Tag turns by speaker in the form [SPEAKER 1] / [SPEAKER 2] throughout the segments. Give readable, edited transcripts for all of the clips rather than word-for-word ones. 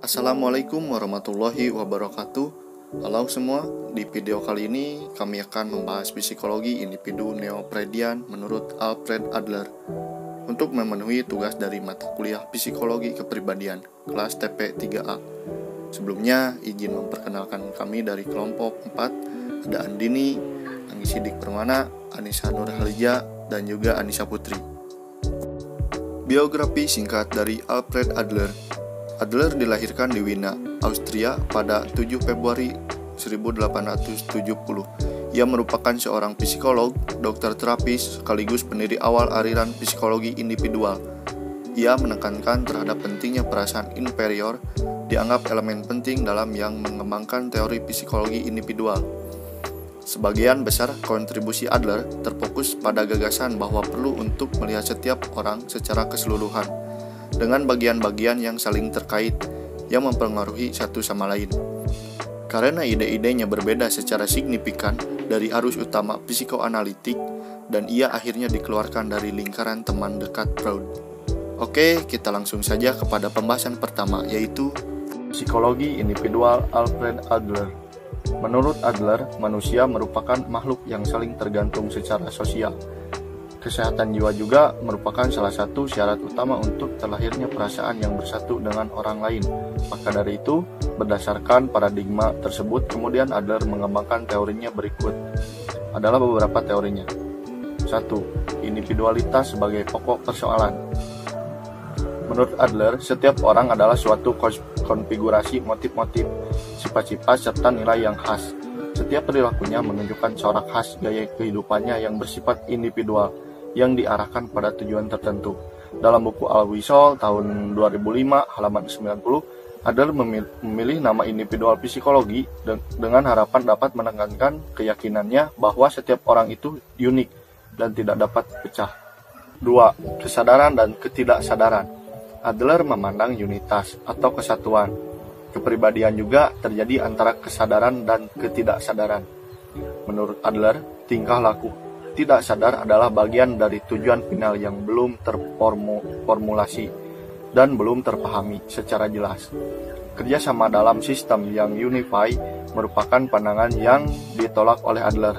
[SPEAKER 1] Assalamualaikum warahmatullahi wabarakatuh. Halo semua, di video kali ini kami akan membahas psikologi individu neopredian menurut Alfred Adler untuk memenuhi tugas dari mata kuliah psikologi kepribadian kelas TP3A. Sebelumnya, izin memperkenalkan kami dari kelompok 4, ada Andini, Anggi Sidik Permana, Anissa Nurhalija, dan juga Anissa Putri. Biografi singkat dari Alfred Adler. Adler dilahirkan di Wina, Austria pada 7 Februari 1870. Ia merupakan seorang psikolog, dokter terapis, sekaligus pendiri awal aliran psikologi individual. Ia menekankan terhadap pentingnya perasaan inferior, dianggap elemen penting dalam yang mengembangkan teori psikologi individual. Sebagian besar kontribusi Adler terfokus pada gagasan bahwa perlu untuk melihat setiap orang secara keseluruhan, dengan bagian-bagian yang saling terkait yang mempengaruhi satu sama lain. Karena ide-idenya berbeda secara signifikan dari arus utama psikoanalitik, dan ia akhirnya dikeluarkan dari lingkaran teman dekat Freud. Oke, kita langsung saja kepada pembahasan pertama, yaitu psikologi individual Alfred Adler. Menurut Adler, manusia merupakan makhluk yang saling tergantung secara sosial. Kesehatan jiwa juga merupakan salah satu syarat utama untuk terlahirnya perasaan yang bersatu dengan orang lain. Maka dari itu, berdasarkan paradigma tersebut, kemudian Adler mengembangkan teorinya berikut. Adalah beberapa teorinya. 1. Individualitas sebagai pokok persoalan. Menurut Adler, setiap orang adalah suatu konfigurasi motif-motif, sifat-sifat, serta nilai yang khas. Setiap perilakunya menunjukkan corak khas gaya kehidupannya yang bersifat individual, yang diarahkan pada tujuan tertentu. Dalam buku Al-Wisol tahun 2005 halaman 90, Adler memilih nama individual psikologi dengan harapan dapat menekankan keyakinannya bahwa setiap orang itu unik dan tidak dapat pecah. 2. Kesadaran dan ketidaksadaran. Adler memandang unitas atau kesatuan. Kepribadian juga terjadi antara kesadaran dan ketidaksadaran. Menurut Adler, tingkah laku tidak sadar adalah bagian dari tujuan final yang belum terformulasi dan belum terpahami secara jelas. Kerjasama dalam sistem yang unify merupakan pandangan yang ditolak oleh Adler.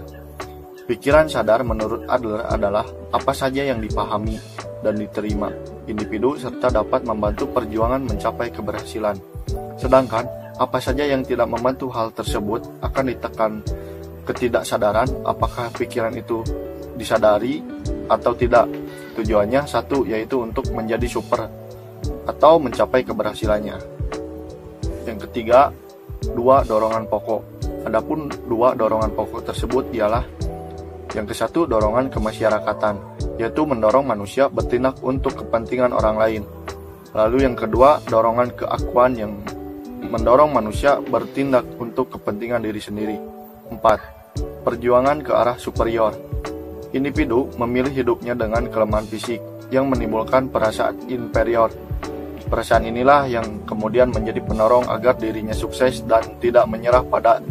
[SPEAKER 1] Pikiran sadar menurut Adler adalah apa saja yang dipahami dan diterima individu serta dapat membantu perjuangan mencapai keberhasilan. Sedangkan apa saja yang tidak membantu hal tersebut akan ditekan ketidaksadaran, apakah pikiran itu disadari atau tidak. Tujuannya satu, yaitu untuk menjadi super atau mencapai keberhasilannya. Yang ketiga, 2 dorongan pokok. Adapun 2 dorongan pokok tersebut ialah yang ke-1 dorongan kemasyarakatan, yaitu mendorong manusia bertindak untuk kepentingan orang lain. Lalu yang kedua, dorongan keakuan yang mendorong manusia bertindak untuk kepentingan diri sendiri. 4. Perjuangan ke arah superior. Individu memilih hidupnya dengan kelemahan fisik yang menimbulkan perasaan inferior. Perasaan inilah yang kemudian menjadi pendorong agar dirinya sukses dan tidak menyerah pada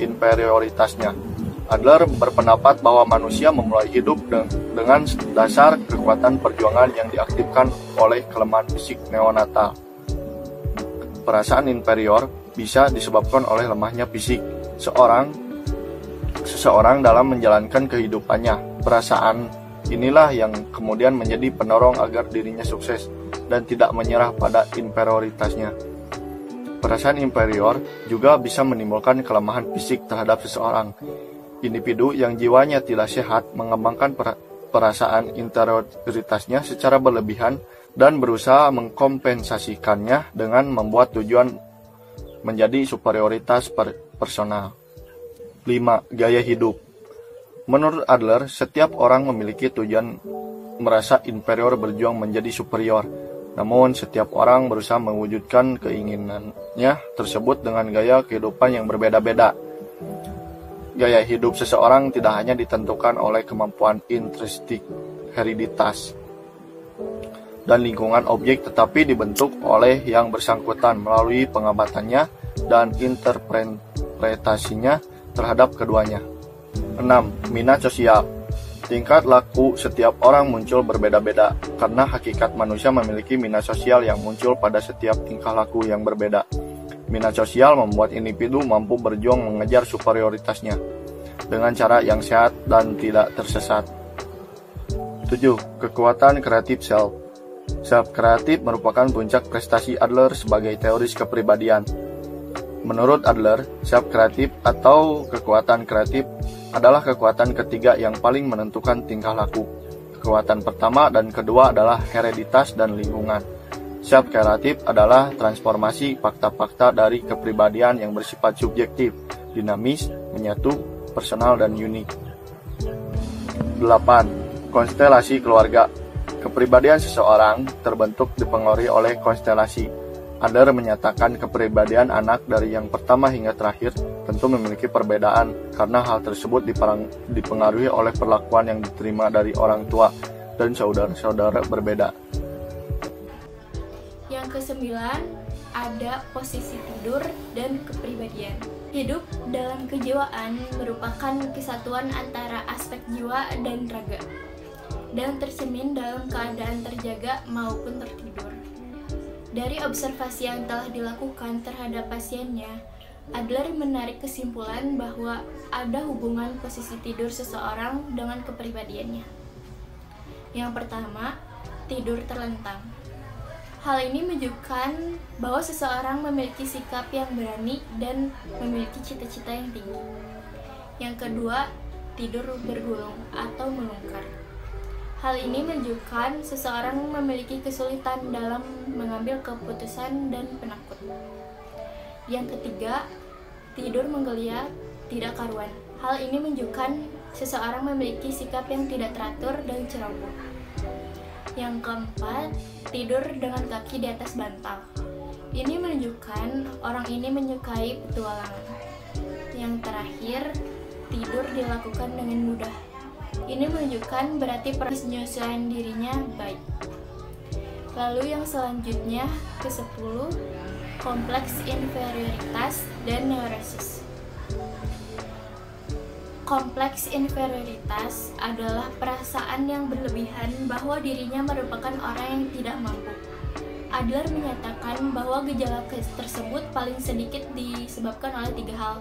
[SPEAKER 1] inferioritasnya. Adler berpendapat bahwa manusia memulai hidup dengan dasar kekuatan perjuangan yang diaktifkan oleh kelemahan fisik neonatal. Perasaan inferior bisa disebabkan oleh lemahnya fisik seseorang dalam menjalankan kehidupannya. Perasaan inilah yang kemudian menjadi pendorong agar dirinya sukses dan tidak menyerah pada inferioritasnya. Perasaan inferior juga bisa menimbulkan kelemahan fisik terhadap seseorang. Individu yang jiwanya tidak sehat mengembangkan perasaan inferioritasnya secara berlebihan dan berusaha mengkompensasikannya dengan membuat tujuan menjadi superioritas personal. 5. Gaya hidup. Menurut Adler, setiap orang memiliki tujuan merasa inferior berjuang menjadi superior. Namun, setiap orang berusaha mewujudkan keinginannya tersebut dengan gaya kehidupan yang berbeda-beda. Gaya hidup seseorang tidak hanya ditentukan oleh kemampuan intrinsik, hereditas, dan lingkungan objek, tetapi dibentuk oleh yang bersangkutan melalui pengambatannya dan interpretasinya terhadap keduanya. 6. Minat sosial. Tingkat laku setiap orang muncul berbeda-beda, karena hakikat manusia memiliki minat sosial yang muncul pada setiap tingkah laku yang berbeda. Minat sosial membuat individu mampu berjuang mengejar superioritasnya dengan cara yang sehat dan tidak tersesat. 7. Kekuatan kreatif self. Self kreatif merupakan puncak prestasi Adler sebagai teoris kepribadian. Menurut Adler, self kreatif atau kekuatan kreatif adalah kekuatan ketiga yang paling menentukan tingkah laku. Kekuatan pertama dan kedua adalah hereditas dan lingkungan. Self kreatif adalah transformasi fakta-fakta dari kepribadian yang bersifat subjektif, dinamis, menyatu, personal, dan unik. 8. Konstelasi keluarga. Kepribadian seseorang terbentuk dipengaruhi oleh konstelasi. Adler menyatakan kepribadian anak dari yang pertama hingga terakhir tentu memiliki perbedaan karena hal tersebut dipengaruhi oleh perlakuan yang diterima dari orang tua dan saudara-saudara berbeda.
[SPEAKER 2] Yang kesembilan, ada posisi tidur dan kepribadian. Hidup dalam kejiwaan merupakan kesatuan antara aspek jiwa dan raga, dan tercermin dalam keadaan terjaga maupun tertidur. Dari observasi yang telah dilakukan terhadap pasiennya, Adler menarik kesimpulan bahwa ada hubungan posisi tidur seseorang dengan kepribadiannya. Yang pertama, tidur terlentang. Hal ini menunjukkan bahwa seseorang memiliki sikap yang berani dan memiliki cita-cita yang tinggi. Yang kedua, tidur bergulung atau melungker. Hal ini menunjukkan seseorang memiliki kesulitan dalam mengambil keputusan dan penakut. Yang ketiga, tidur menggeliat, tidak karuan. Hal ini menunjukkan seseorang memiliki sikap yang tidak teratur dan ceroboh. Yang keempat, tidur dengan kaki di atas bantal. Ini menunjukkan orang ini menyukai petualangan. Yang terakhir, tidur dilakukan dengan mudah. Ini menunjukkan berarti penyesuaian dirinya baik. Lalu yang selanjutnya ke-10, kompleks inferioritas dan neurosis. Kompleks inferioritas adalah perasaan yang berlebihan bahwa dirinya merupakan orang yang tidak mampu. Adler menyatakan bahwa gejala tersebut paling sedikit disebabkan oleh 3 hal,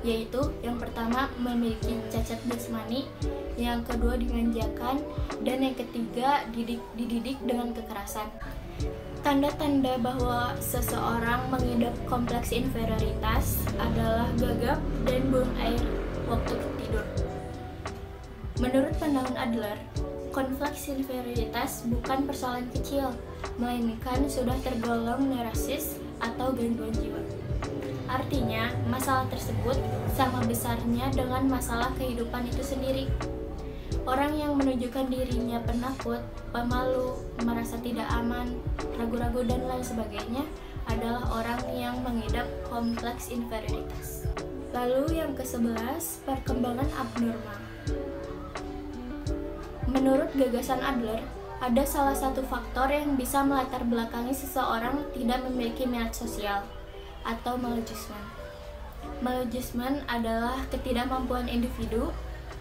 [SPEAKER 2] yaitu yang pertama memiliki cacat jasmani, yang kedua dimanjakan, dan yang ketiga dididik dengan kekerasan. Tanda-tanda bahwa seseorang mengidap kompleks inferioritas adalah gagap dan buang air waktu tidur. Menurut pandangan Adler, kompleks inferioritas bukan persoalan kecil, melainkan sudah tergolong neurosis atau gangguan jiwa. Artinya, masalah tersebut sama besarnya dengan masalah kehidupan itu sendiri. Orang yang menunjukkan dirinya penakut, pemalu, merasa tidak aman, ragu-ragu, dan lain sebagainya adalah orang yang mengidap kompleks inferioritas. Lalu yang ke-11, perkembangan abnormal. Menurut gagasan Adler, ada salah satu faktor yang bisa melatar belakangi seseorang tidak memiliki minat sosial, atau maladjustment. Maladjustment adalah ketidakmampuan individu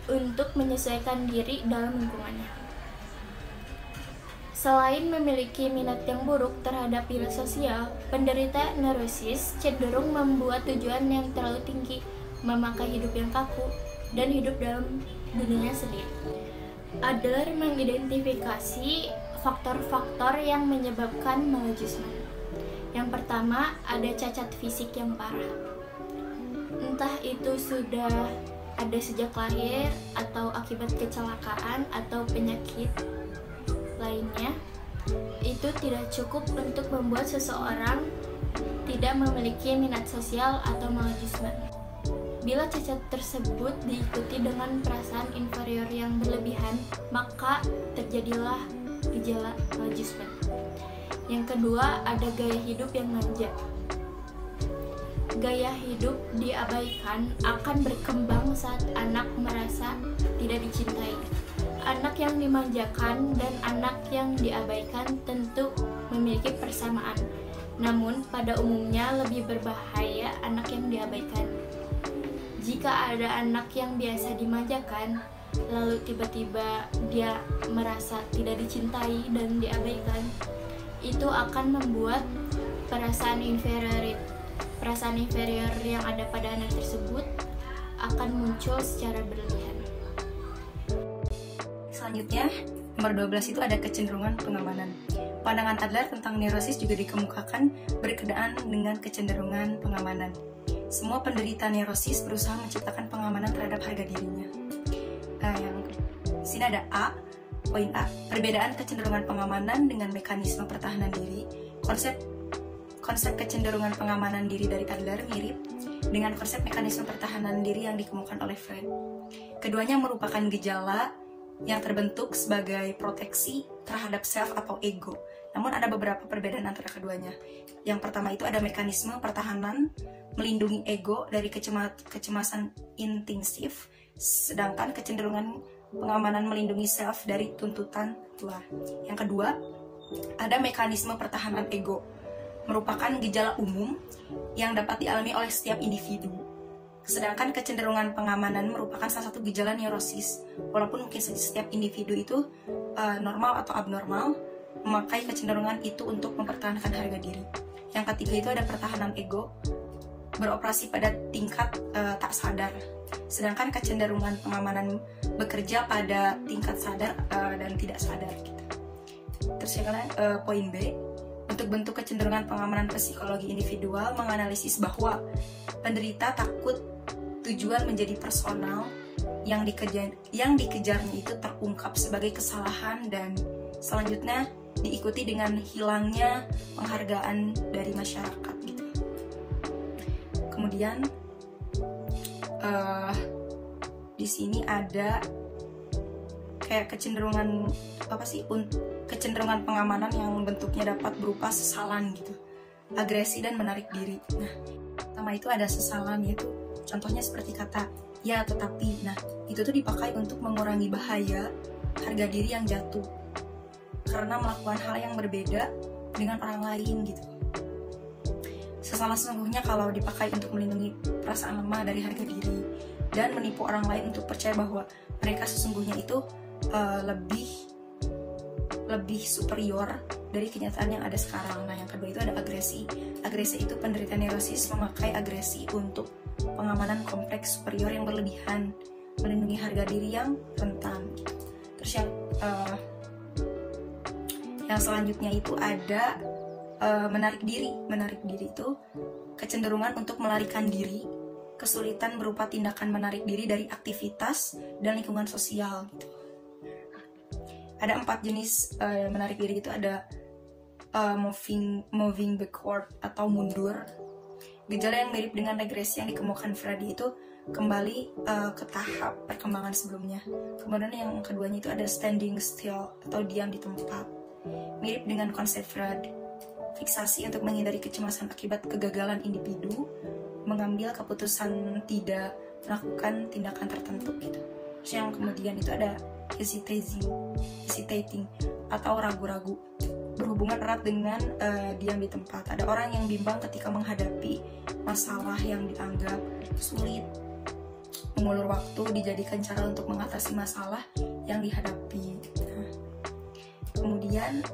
[SPEAKER 2] untuk menyesuaikan diri dalam lingkungannya. Selain memiliki minat yang buruk terhadap nilai sosial, penderita neurosis cenderung membuat tujuan yang terlalu tinggi, memakai hidup yang kaku, dan hidup dalam dunianya sendiri. Adler mengidentifikasi faktor-faktor yang menyebabkan maladjustment. Yang pertama, ada cacat fisik yang parah. Entah itu sudah ada sejak lahir, atau akibat kecelakaan, atau penyakit lainnya, itu tidak cukup untuk membuat seseorang tidak memiliki minat sosial atau maladjustment. Bila cacat tersebut diikuti dengan perasaan inferior yang berlebihan, maka terjadilah gejala maladjustment. Yang kedua, ada gaya hidup yang manja. Gaya hidup diabaikan akan berkembang saat anak merasa tidak dicintai. Anak yang dimanjakan dan anak yang diabaikan tentu memiliki persamaan, namun pada umumnya lebih berbahaya anak yang diabaikan. Jika ada anak yang biasa dimanjakan, lalu tiba-tiba dia merasa tidak dicintai dan diabaikan, itu akan membuat perasaan inferior yang ada pada anak tersebut akan muncul secara berlebihan.
[SPEAKER 3] Selanjutnya, nomor 12 itu ada kecenderungan pengamanan. Pandangan Adler tentang neurosis juga dikemukakan berkenaan dengan kecenderungan pengamanan. Semua penderita neurosis berusaha menciptakan pengamanan terhadap harga dirinya. Sini ada poin A, perbedaan kecenderungan pengamanan dengan mekanisme pertahanan diri. Konsep kecenderungan pengamanan diri dari Adler mirip dengan konsep mekanisme pertahanan diri yang dikemukakan oleh Freud. Keduanya merupakan gejala yang terbentuk sebagai proteksi terhadap self atau ego. Namun ada beberapa perbedaan antara keduanya. Yang pertama itu ada mekanisme pertahanan melindungi ego dari kecemasan instinktif, sedangkan kecenderungan pengamanan melindungi self dari tuntutan luar. Yang kedua, ada mekanisme pertahanan ego, merupakan gejala umum yang dapat dialami oleh setiap individu. Sedangkan kecenderungan pengamanan merupakan salah satu gejala neurosis, walaupun mungkin setiap individu itu normal atau abnormal memakai kecenderungan itu untuk mempertahankan harga diri. Yang ketiga itu ada pertahanan ego, beroperasi pada tingkat tak sadar. Sedangkan kecenderungan pengamanan bekerja pada tingkat sadar dan tidak sadar. Gitu. Terus yang poin B, untuk bentuk kecenderungan pengamanan psikologi individual menganalisis bahwa penderita takut tujuan menjadi personal yang dikejarnya itu terungkap sebagai kesalahan dan selanjutnya diikuti dengan hilangnya penghargaan dari masyarakat gitu. Kemudian di sini ada kayak kecenderungan kecenderungan pengamanan yang bentuknya dapat berupa sesalan gitu, agresi dan menarik diri. Nah, pertama itu ada sesalan, yaitu contohnya seperti kata ya tetapi. Nah, itu tuh dipakai untuk mengurangi bahaya harga diri yang jatuh karena melakukan hal yang berbeda dengan orang lain gitu. Sesalan sesungguhnya kalau dipakai untuk melindungi perasaan lemah dari harga diri dan menipu orang lain untuk percaya bahwa mereka sesungguhnya itu lebih superior dari kenyataan yang ada sekarang. Nah, yang kedua itu ada agresi. Agresi itu penderita neurosis memakai agresi untuk pengamanan kompleks superior yang berlebihan, melindungi harga diri yang rentan. Terus yang selanjutnya itu ada menarik diri. Menarik diri itu kecenderungan untuk melarikan diri, kesulitan berupa tindakan menarik diri dari aktivitas dan lingkungan sosial gitu. Ada 4 jenis menarik diri itu ada moving backward atau mundur. Gejala yang mirip dengan regresi yang dikemukakan Freud itu kembali ke tahap perkembangan sebelumnya. Kemudian yang keduanya itu ada standing still atau diam di tempat. Mirip dengan konsep Freud, fiksasi untuk menghindari kecemasan akibat kegagalan individu, mengambil keputusan tidak melakukan tindakan tertentu gitu. Terus yang kemudian itu ada hesitating atau ragu-ragu, berhubungan erat dengan diam di tempat. Ada orang yang bimbang ketika menghadapi masalah yang dianggap sulit, mengulur waktu dijadikan cara untuk mengatasi masalah yang dihadapi. Nah, kemudian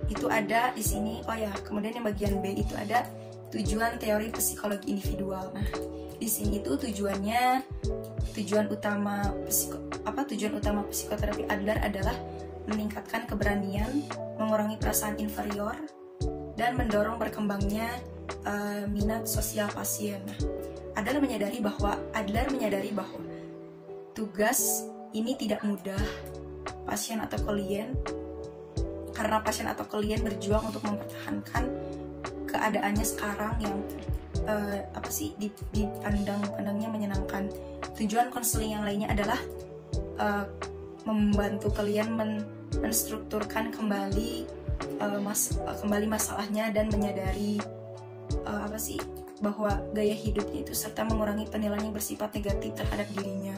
[SPEAKER 3] itu ada di sini. Kemudian yang bagian B itu ada tujuan teori psikologi individual. Nah, di sini itu tujuan utama psikoterapi Adler adalah meningkatkan keberanian, mengurangi perasaan inferior, dan mendorong berkembangnya minat sosial pasien. Nah, Adler menyadari bahwa tugas ini tidak mudah karena pasien atau klien berjuang untuk mempertahankan keadaannya sekarang yang dipandangnya menyenangkan. Tujuan konseling yang lainnya adalah membantu klien menstrukturkan kembali masalahnya dan menyadari bahwa gaya hidupnya itu serta mengurangi penilaian yang bersifat negatif terhadap dirinya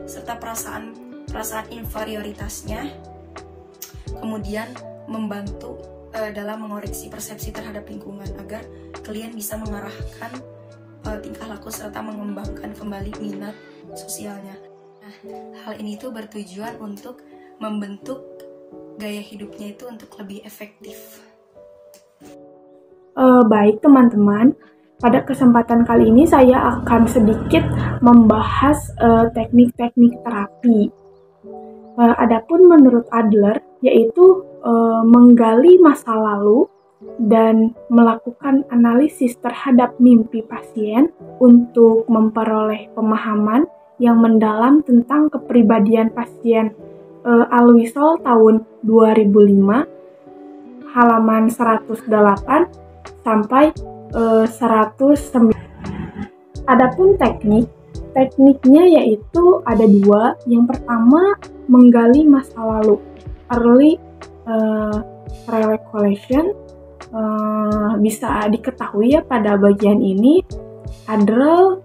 [SPEAKER 3] serta perasaan inferioritasnya, kemudian membantu dalam mengoreksi persepsi terhadap lingkungan agar klien bisa mengarahkan tingkah laku serta mengembangkan kembali minat sosialnya. Nah, hal ini tuh bertujuan untuk membentuk gaya hidupnya itu untuk lebih efektif.
[SPEAKER 4] Baik teman-teman, pada kesempatan kali ini saya akan sedikit membahas teknik-teknik terapi. Adapun menurut Adler, yaitu menggali masa lalu dan melakukan analisis terhadap mimpi pasien untuk memperoleh pemahaman yang mendalam tentang kepribadian pasien. Alwisol tahun 2005, halaman 108 sampai 109. Adapun tekniknya yaitu ada dua. Yang pertama, menggali masa lalu, early recollection. Bisa diketahui ya pada bagian ini, Adler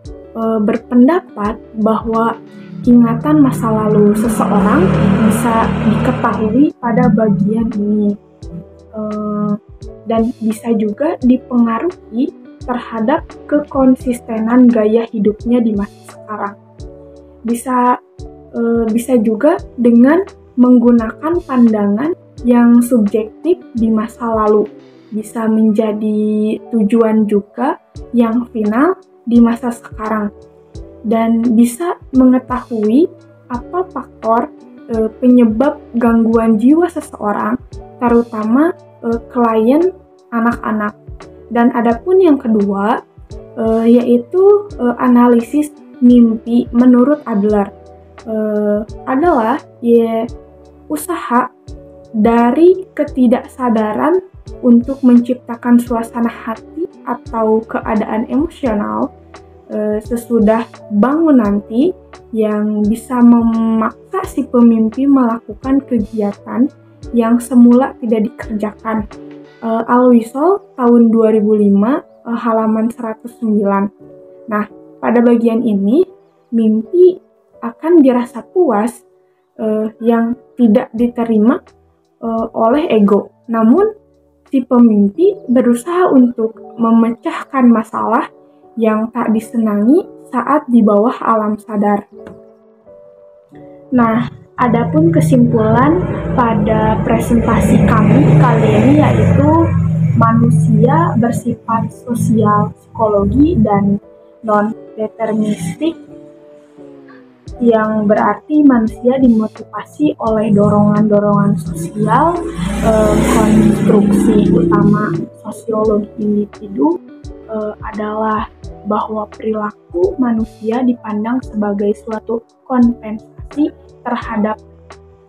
[SPEAKER 4] berpendapat bahwa ingatan masa lalu seseorang bisa diketahui pada bagian ini, dan bisa juga dipengaruhi terhadap kekonsistenan gaya hidupnya di masa sekarang. Bisa juga dengan menggunakan pandangan yang subjektif di masa lalu, bisa menjadi tujuan juga yang final di masa sekarang, dan bisa mengetahui apa faktor penyebab gangguan jiwa seseorang, terutama klien anak-anak. Dan adapun yang kedua, yaitu analisis mimpi menurut Adler, adalah usaha dari ketidaksadaran untuk menciptakan suasana hati atau keadaan emosional sesudah bangun nanti yang bisa memaksa si pemimpi melakukan kegiatan yang semula tidak dikerjakan. Alwisol tahun 2005, halaman 109. Nah, pada bagian ini mimpi akan dirasa puas yang tidak diterima oleh ego. Namun si pemimpi berusaha untuk memecahkan masalah yang tak disenangi saat di bawah alam sadar. Nah, adapun kesimpulan pada presentasi kami kali ini yaitu manusia bersifat sosial, psikologi, dan non-deterministik, yang berarti manusia dimotivasi oleh dorongan-dorongan sosial. Konstruksi utama sosiologi individu adalah bahwa perilaku manusia dipandang sebagai suatu kompensasi terhadap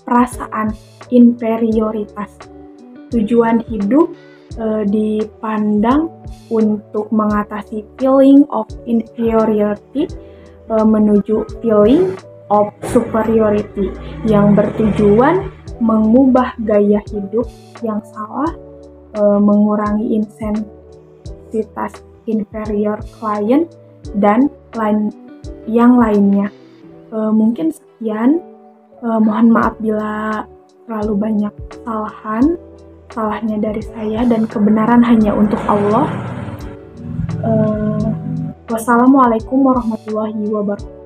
[SPEAKER 4] perasaan inferioritas. Tujuan hidup dipandang untuk mengatasi feeling of inferiority menuju feeling of superiority, yang bertujuan mengubah gaya hidup yang salah, mengurangi intensitas inferior klien, dan yang lainnya. Mungkin sekian. Mohon maaf bila terlalu banyak salahnya dari saya, dan kebenaran hanya untuk Allah. Wassalamualaikum warahmatullahi wabarakatuh.